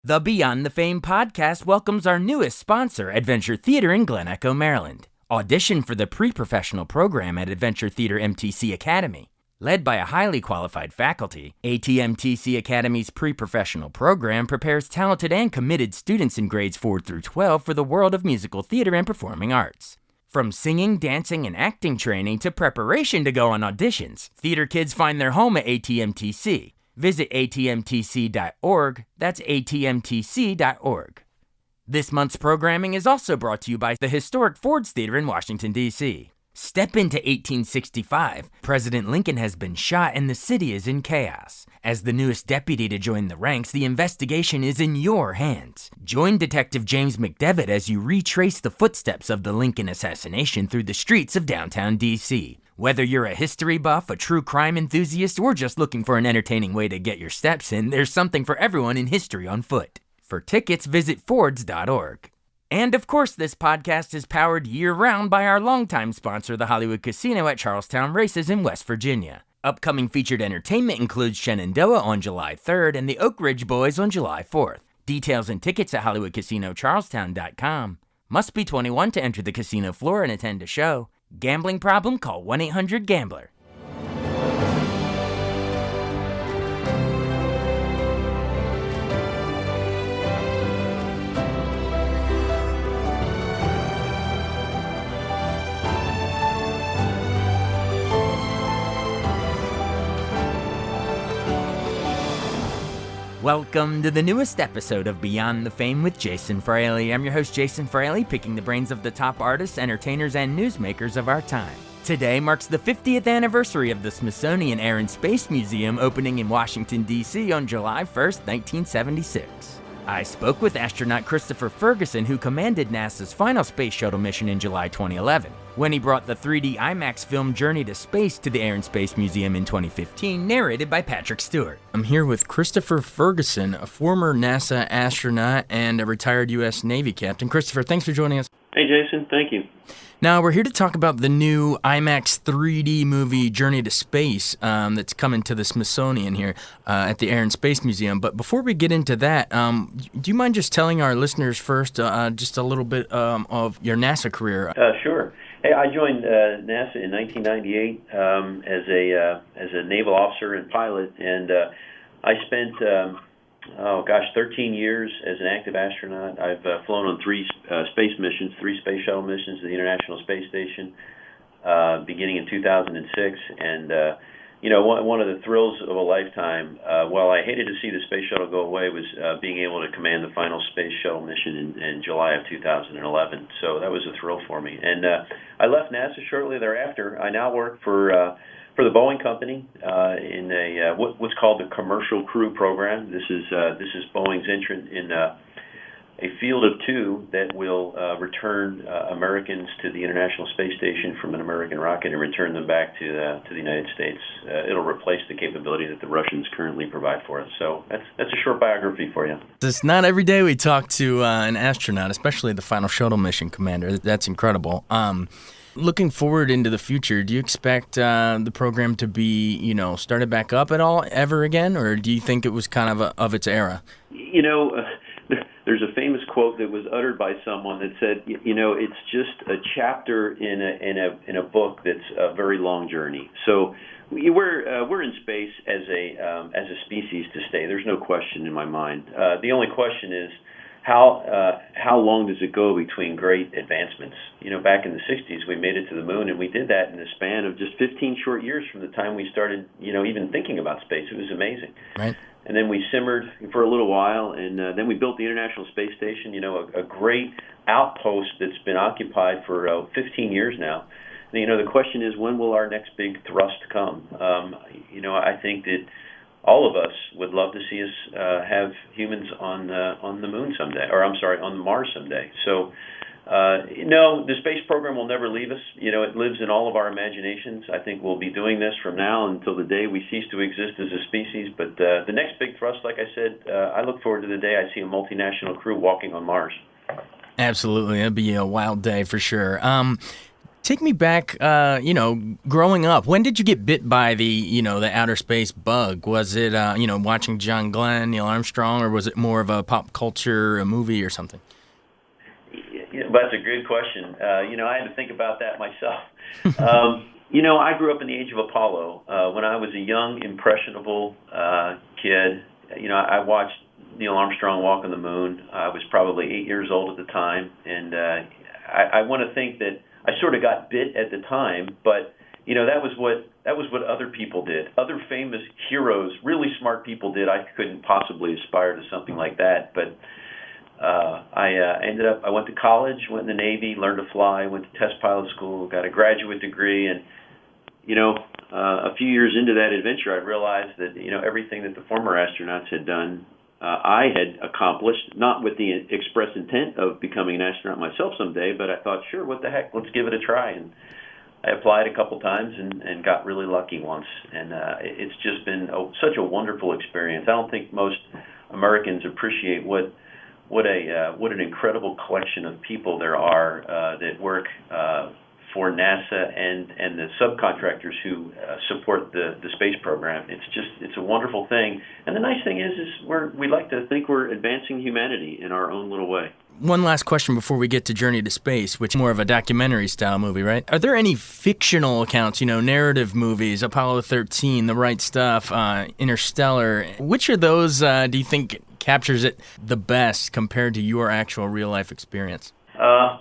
The Beyond the Fame podcast welcomes our newest sponsor, Adventure Theater in Glen Echo, Maryland. Audition for the pre-professional program at Adventure Theater MTC Academy. Led by a highly qualified faculty, ATMTC Academy's pre-professional program prepares talented and committed students in grades 4 through 12 for the world of musical theater and performing arts. From singing, dancing, and acting training to preparation to go on auditions, theater kids find their home at ATMTC. Visit atmtc.org. That's atmtc.org. This month's programming is also brought to you by the historic Ford's Theater in Washington, D.C. Step into 1865. President Lincoln has been shot and the city is in chaos. As the newest deputy to join the ranks, the investigation is in your hands. Join Detective James McDevitt as you retrace the footsteps of the Lincoln assassination through the streets of downtown D.C. Whether you're a history buff, a true crime enthusiast, or just looking for an entertaining way to get your steps in, there's something for everyone in history on foot. For tickets, visit Fords.org. And of course, this podcast is powered year-round by our longtime sponsor, the Hollywood Casino at Charlestown Races in West Virginia. Upcoming featured entertainment includes Shenandoah on July 3rd and the Oak Ridge Boys on July 4th. Details and tickets at HollywoodCasinoCharlestown.com. Must be 21 to enter the casino floor and attend a show. Gambling problem? Call 1-800-GAMBLER. Welcome to the newest episode of Beyond the Fame with Jason Fraley. I'm your host, Jason Fraley, picking the brains of the top artists, entertainers, and newsmakers of our time. Today marks the 50th anniversary of the Smithsonian Air and Space Museum opening in Washington, D.C. on July 1st, 1976. I spoke with astronaut Christopher Ferguson, who commanded NASA's final space shuttle mission in July 2011, when he brought the 3D IMAX film Journey to Space to the Air and Space Museum in 2015, narrated by Patrick Stewart. I'm here with Christopher Ferguson, a former NASA astronaut and a retired U.S. Navy captain. Christopher, thanks for joining us. Hey, Jason. Thank you. Now, we're here to talk about the new IMAX 3D movie Journey to Space that's coming to the Smithsonian here at the Air and Space Museum. But before we get into that, do you mind just telling our listeners first just a little bit of your NASA career? Sure. Hey, I joined NASA in 1998 as a naval officer and pilot, and I spent 13 years as an active astronaut. I've flown on three space shuttle missions to the International Space Station, beginning in 2006. And, one of the thrills of a lifetime, while I hated to see the space shuttle go away, was being able to command the final space shuttle mission in July of 2011. So that was a thrill for me. And I left NASA shortly thereafter. I now work for the Boeing company in what's called the Commercial Crew Program. This is Boeing's entrant in a field of two that will return Americans to the International Space Station from an American rocket and return them back to the United States. It'll replace the capability that the Russians currently provide for us. So that's a short biography for you. It's not every day we talk to an astronaut, especially the final shuttle mission commander. That's incredible. Looking forward into the future, do you expect the program to be, started back up at all ever again, or do you think it was kind of its era? There's a famous quote that was uttered by someone that said, it's just a chapter in a book that's a very long journey. So we're in space as a species to stay. There's no question in my mind. The only question is, how long does it go between great advancements? Back in the 60s, we made it to the moon, and we did that in the span of just 15 short years from the time we started, even thinking about space. It was amazing. Right. And then we simmered for a little while, and then we built the International Space Station, a great outpost that's been occupied for 15 years now. And, the question is, when will our next big thrust come? I think that all of us would love to see us have humans on the moon someday, on Mars someday. So, no, the space program will never leave us. It lives in all of our imaginations. I think we'll be doing this from now until the day we cease to exist as a species. But the next big thrust, like I said, I look forward to the day I see a multinational crew walking on Mars. Absolutely. It'd be a wild day for sure. Take me back, growing up. When did you get bit by the outer space bug? Was it, watching John Glenn, Neil Armstrong, or was it more of a pop culture, a movie or something? Yeah, that's a good question. I had to think about that myself. I grew up in the age of Apollo. When I was a young, impressionable kid, I watched Neil Armstrong walk on the moon. I was probably 8 years old at the time, and I want to think that I sort of got bit at the time, but that was what other people did. Other famous heroes, really smart people did. I couldn't possibly aspire to something like that, but I went to college, went in the Navy, learned to fly, went to test pilot school, got a graduate degree, and a few years into that adventure, I realized that everything that the former astronauts had done, I had accomplished, not with the express intent of becoming an astronaut myself someday, but I thought, sure, what the heck, let's give it a try. And I applied a couple times and got really lucky once. And it's just been such a wonderful experience. I don't think most Americans appreciate what an incredible collection of people there are that work for NASA and the subcontractors who support the space program. It's a wonderful thing. And the nice thing is we like to think we're advancing humanity in our own little way. One last question before we get to Journey to Space, which is more of a documentary-style movie, right? Are there any fictional accounts, narrative movies, Apollo 13, The Right Stuff, Interstellar? Which of those do you think captures it the best compared to your actual real-life experience?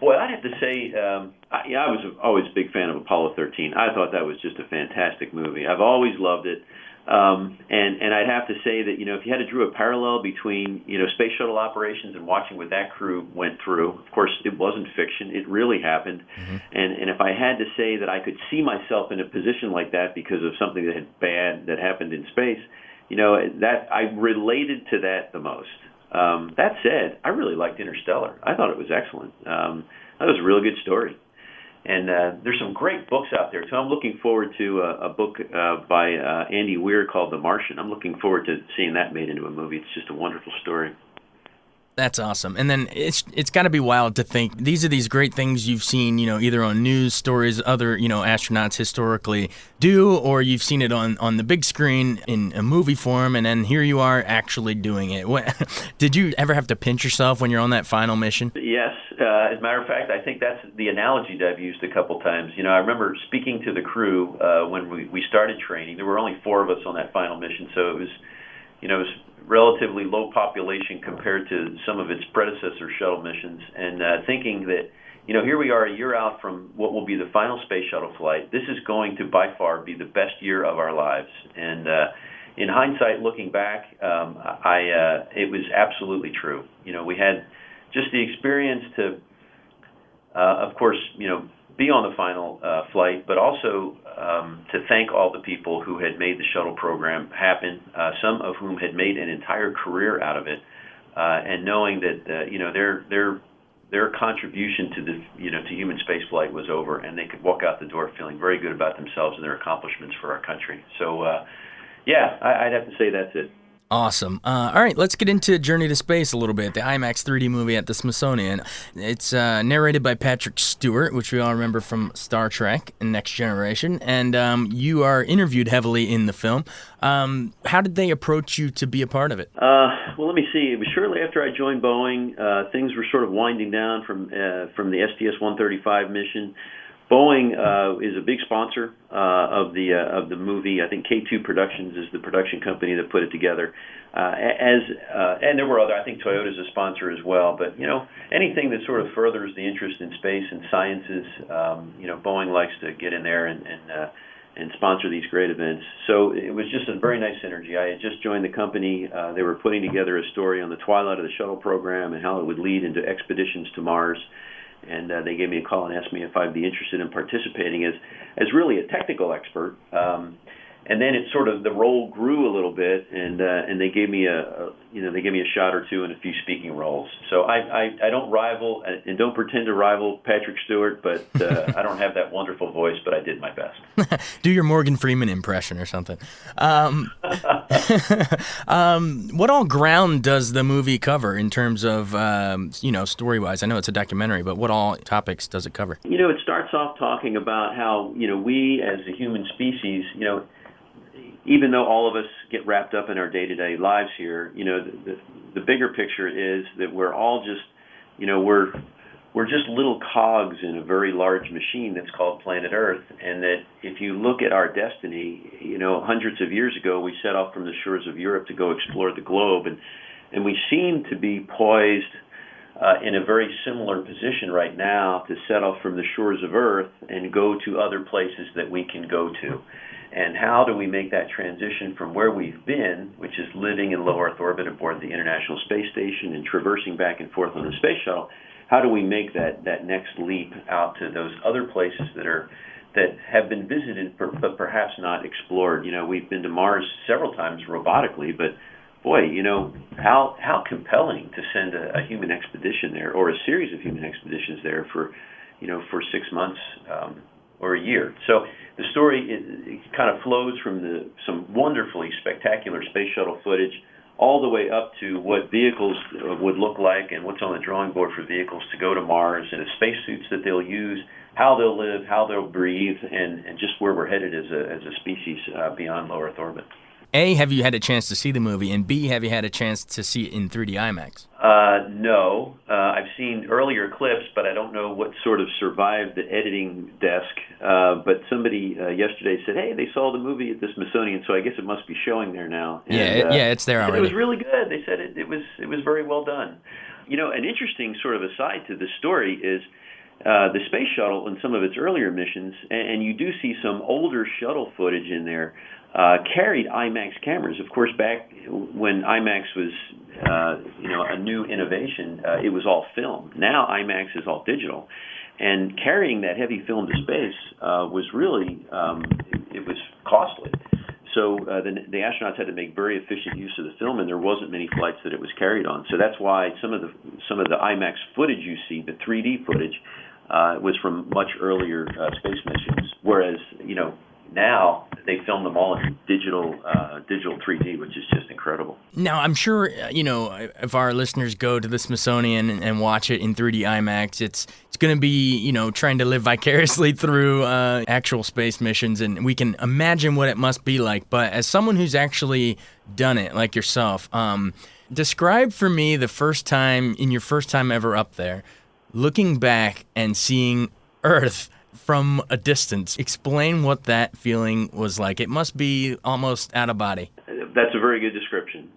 Boy, I'd have to say, I was always a big fan of Apollo 13. I thought that was just a fantastic movie. I've always loved it. And I'd have to say that, if you had to draw a parallel between, space shuttle operations and watching what that crew went through, of course, it wasn't fiction. It really happened. Mm-hmm. And if I had to say that I could see myself in a position like that because of something that happened in space, that I related to that the most. That said, I really liked Interstellar. I thought it was excellent. That was a really good story. And there's some great books out there, too. I'm looking forward to a book by Andy Weir called The Martian. I'm looking forward to seeing that made into a movie. It's just a wonderful story. That's awesome. And then it's got to be wild to think these are these great things you've seen, either on news stories, other, astronauts historically do, or you've seen it on the big screen in a movie form, and then here you are actually doing it. Did you ever have to pinch yourself when you're on that final mission? Yes. As a matter of fact, I think that's the analogy that I've used a couple times. I remember speaking to the crew when we started training. There were only 4 of us on that final mission, so it was relatively low population compared to some of its predecessor shuttle missions, and thinking that, here we are a year out from what will be the final space shuttle flight. This is going to, by far, be the best year of our lives. And in hindsight, looking back, it was absolutely true. We had just the experience to, of course, be on the final flight, but also to thank all the people who had made the shuttle program happen, some of whom had made an entire career out of it, and knowing that their contribution to to human spaceflight was over, and they could walk out the door feeling very good about themselves and their accomplishments for our country. So, I'd have to say that's it. Awesome. All right, let's get into Journey to Space a little bit, the IMAX 3D movie at the Smithsonian. It's narrated by Patrick Stewart, which we all remember from Star Trek and Next Generation, and you are interviewed heavily in the film. How did they approach you to be a part of it? Well, let me see. It was shortly after I joined Boeing. Things were sort of winding down from the STS-135 mission. Boeing is a big sponsor of the movie. I think K2 Productions is the production company that put it together. And there were other. I think Toyota's a sponsor as well. But anything that sort of furthers the interest in space and sciences, Boeing likes to get in there and sponsor these great events. So it was just a very nice synergy. I had just joined the company. They were putting together a story on the twilight of the shuttle program and how it would lead into expeditions to Mars. And they gave me a call and asked me if I'd be interested in participating as really a technical expert. And then it sort of, the role grew a little bit, and they gave me a shot or two in a few speaking roles. So I don't rival and don't pretend to rival Patrick Stewart, but I don't have that wonderful voice, but I did my best. Do your Morgan Freeman impression or something. What all ground does the movie cover in terms of story-wise? I know it's a documentary, but what all topics does it cover? It starts off talking about how we as a human species, even though all of us get wrapped up in our day-to-day lives here, the bigger picture is that we're all just, we're just little cogs in a very large machine that's called planet Earth, and that if you look at our destiny, hundreds of years ago we set off from the shores of Europe to go explore the globe, and we seem to be poised in a very similar position right now to set off from the shores of Earth and go to other places that we can go to. And how do we make that transition from where we've been, which is living in low Earth orbit aboard the International Space Station and traversing back and forth on the space shuttle, how do we make that next leap out to those other places that have been visited but perhaps not explored? We've been to Mars several times robotically, but boy, how compelling to send a human expedition there, or a series of human expeditions there for 6 months or a year. So the story it kind of flows from some wonderfully spectacular space shuttle footage all the way up to what vehicles would look like and what's on the drawing board for vehicles to go to Mars, and the spacesuits that they'll use, how they'll live, how they'll breathe, and just where we're headed as a species beyond low Earth orbit. A, have you had a chance to see the movie? And B, have you had a chance to see it in 3D IMAX? No. I've seen earlier clips, but I don't know what sort of survived the editing desk. But somebody yesterday said, hey, they saw the movie at the Smithsonian, so I guess it must be showing there now. And, it's there already. It was really good. They said it was very well done. An interesting sort of aside to the story is the space shuttle in some of its earlier missions, and you do see some older shuttle footage in there, carried IMAX cameras. Of course, back when IMAX was, a new innovation, it was all film. Now IMAX is all digital, and carrying that heavy film to space was really, it was costly. So the astronauts had to make very efficient use of the film, and there wasn't many flights that it was carried on. So that's why some of the IMAX footage you see, the 3D footage, was from much earlier space missions. Whereas now they film them all in digital 3D, which is just incredible. Now, I'm sure, if our listeners go to the Smithsonian and watch it in 3D IMAX, it's going to be, trying to live vicariously through actual space missions, and we can imagine what it must be like. But as someone who's actually done it, like yourself, describe for me your first time ever up there, looking back and seeing Earth from a distance. Explain what that feeling was like. It must be almost out of body. That's a very good description.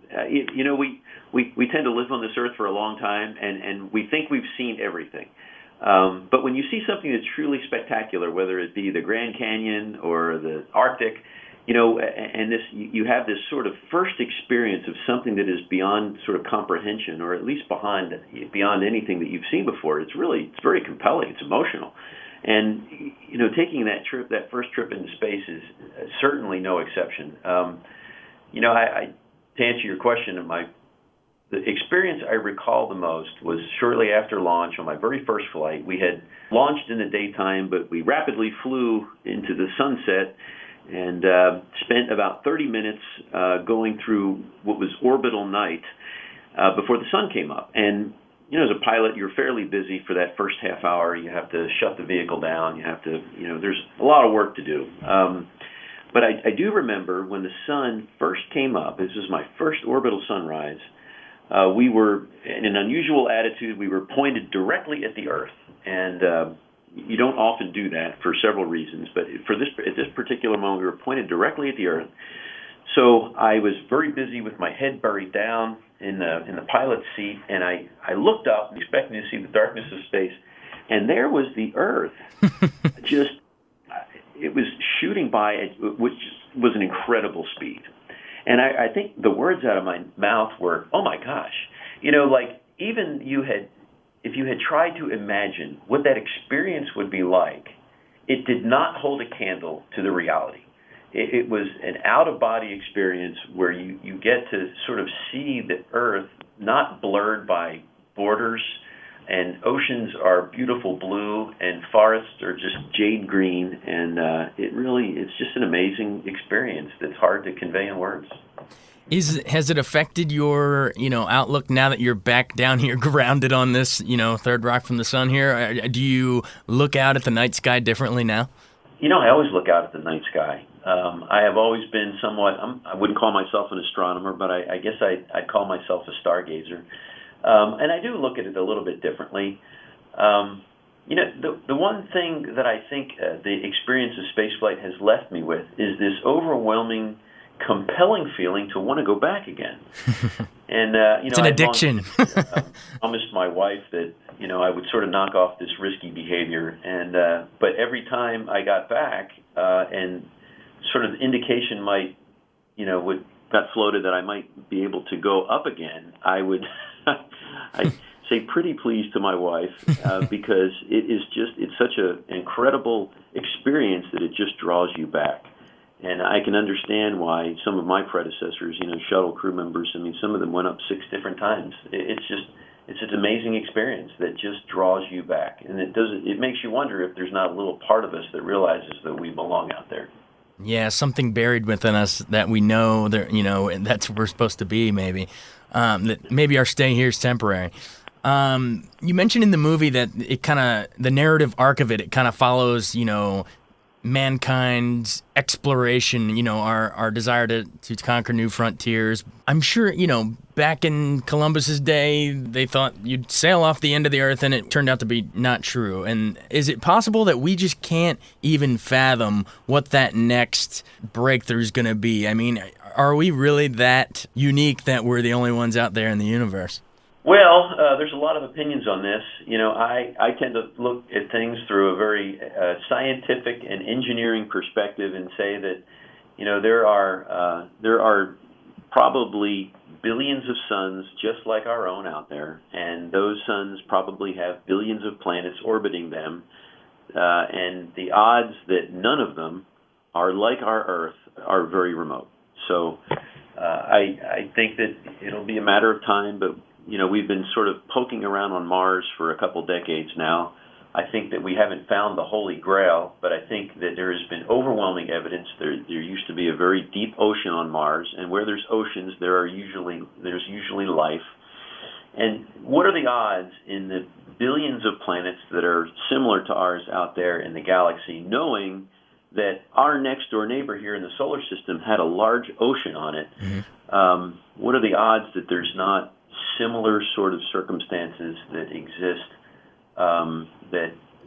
We tend to live on this earth for a long time, and we think we've seen everything. But when you see something that's truly spectacular, whether it be the Grand Canyon or the Arctic, and you have this sort of first experience of something that is beyond sort of comprehension, or at least beyond anything that you've seen before. It's very compelling. It's emotional. And, taking that first trip into space is certainly no exception. To answer your question, the experience I recall the most was shortly after launch on my very first flight. We had launched in the daytime, but we rapidly flew into the sunset and spent about 30 minutes going through what was orbital night before the sun came up. And as a pilot, you're fairly busy for that first half hour. You have to shut the vehicle down. You have to, there's a lot of work to do. But I do remember when the sun first came up, this was my first orbital sunrise, we were in an unusual attitude. We were pointed directly at the Earth. And you don't often do that for several reasons. But at this particular moment, we were pointed directly at the Earth. So I was very busy with my head buried down in the pilot's seat, and I looked up expecting to see the darkness of space, and there was the Earth. It was shooting by at which was an incredible speed. And I think the words out of my mouth were, oh my gosh. Even if you had tried to imagine what that experience would be like, it did not hold a candle to the reality. it was an out-of-body experience where you get to sort of see the Earth not blurred by borders, and oceans are beautiful blue, and forests are just jade green, and it's just an amazing experience that's hard to convey in words. Has it affected your, outlook now that you're back down here grounded on this, third rock from the sun here? Do you look out at the night sky differently now? I always look out at the night sky. I have always been somewhat, I wouldn't call myself an astronomer, but I guess I'd call myself a stargazer. And I do look at it a little bit differently. The one thing that I think the experience of spaceflight has left me with is this overwhelming, compelling feeling to want to go back again. And it's an addiction. I promised my wife that I would sort of knock off this risky behavior, and but every time I got back and sort of indication might got floated that I might be able to go up again, I would I say pretty please to my wife because it's such an incredible experience that it just draws you back. And I can understand why some of my predecessors, shuttle crew members, some of them went up 6 different times. It's an amazing experience that just draws you back. And it makes you wonder if there's not a little part of us that realizes that we belong out there. Yeah, something buried within us that we know that, and that's where we're supposed to be, maybe. That maybe our stay here is temporary. You mentioned in the movie that the narrative arc of it kind of follows, mankind's exploration, our desire to conquer new frontiers. I'm sure, back in Columbus's day, they thought you'd sail off the end of the earth, and it turned out to be not true. And is it possible that we just can't even fathom what that next breakthrough is going to be? I mean, are we really that unique that we're the only ones out there in the universe? Well, there's a lot of opinions on this. I tend to look at things through a very scientific and engineering perspective and say that, there are probably billions of suns just like our own out there, and those suns probably have billions of planets orbiting them, and the odds that none of them are like our Earth are very remote. So I think that it'll be a matter of time, but we've been sort of poking around on Mars for a couple decades now. I think that we haven't found the Holy Grail, but I think that there has been overwhelming evidence. There used to be a very deep ocean on Mars, and where there's oceans, there's usually life. And what are the odds in the billions of planets that are similar to ours out there in the galaxy, knowing that our next door neighbor here in the solar system had a large ocean on it? Mm-hmm. What are the odds that there's not similar sort of circumstances that exist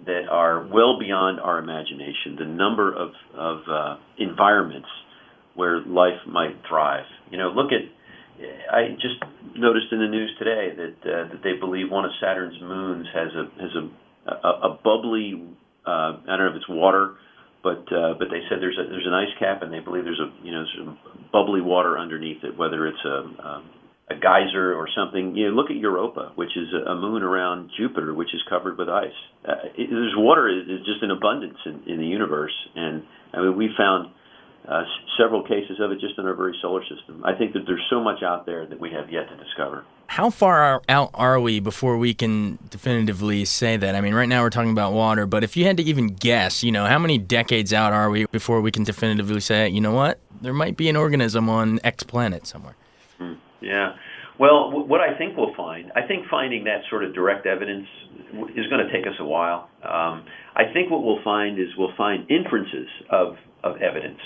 that are well beyond our imagination? The number of environments where life might thrive. I just noticed in the news today that they believe one of Saturn's moons has a bubbly. I don't know if it's water, but they said there's an ice cap, and they believe there's some bubbly water underneath it, whether it's a geyser or something. Look at Europa, which is a moon around Jupiter, which is covered with ice. There's water is just in abundance in the universe, and we found several cases of it just in our very solar system. I think that there's so much out there that we have yet to discover. How far out are we before we can definitively say that? I mean, right now we're talking about water, but if you had to even guess, how many decades out are we before we can definitively say, you know what, there might be an organism on X planet somewhere? Yeah. Well, what I think we'll find, I think finding that sort of direct evidence is going to take us a while. I think what we'll find is we'll find inferences of evidence.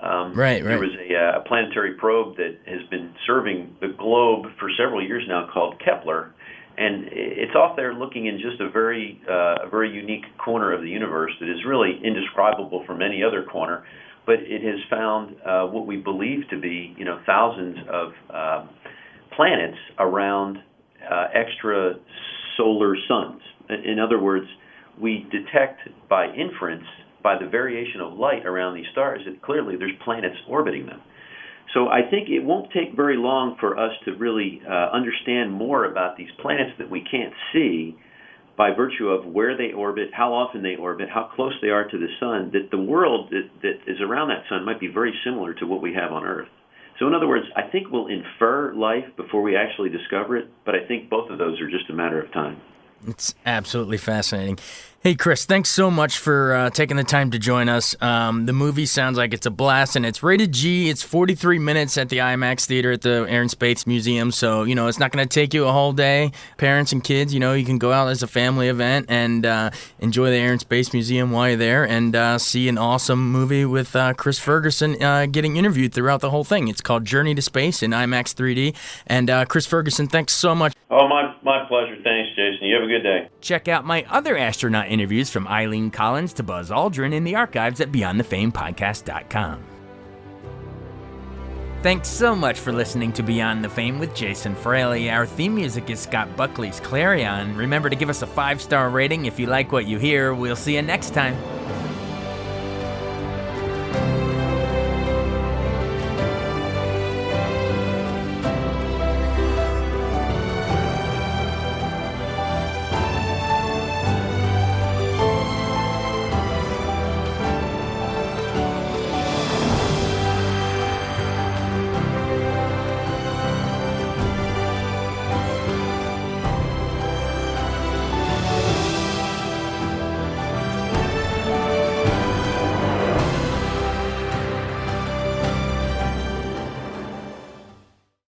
Right. There was a planetary probe that has been serving the globe for several years now called Kepler, and it's off there looking in just a very unique corner of the universe that is really indescribable from any other corner. But it has found what we believe to be, thousands of planets around extrasolar suns. In other words, we detect by inference, by the variation of light around these stars, that clearly there's planets orbiting them. So I think it won't take very long for us to really understand more about these planets that we can't see. by virtue of where they orbit, how often they orbit, how close they are to the sun, that the world that is around that sun might be very similar to what we have on Earth. So in other words, I think we'll infer life before we actually discover it, but I think both of those are just a matter of time. It's absolutely fascinating. Hey, Chris, thanks so much for taking the time to join us. The movie sounds like it's a blast, and it's rated G. It's 43 minutes at the IMAX Theater at the Air and Space Museum, so, it's not going to take you a whole day. Parents and kids, you can go out as a family event and enjoy the Air and Space Museum while you're there and see an awesome movie with Chris Ferguson getting interviewed throughout the whole thing. It's called Journey to Space in IMAX 3D. And Chris Ferguson, thanks so much. Oh, my pleasure. Thanks, Jason. You have a good day. Check out my other astronaut interviews from Eileen Collins to Buzz Aldrin in the archives at BeyondTheFamePodcast.com. Thanks so much for listening to Beyond the Fame with Jason Fraley. Our theme music is Scott Buckley's Clarion. Remember to give us a 5-star rating if you like what you hear. We'll see you next time.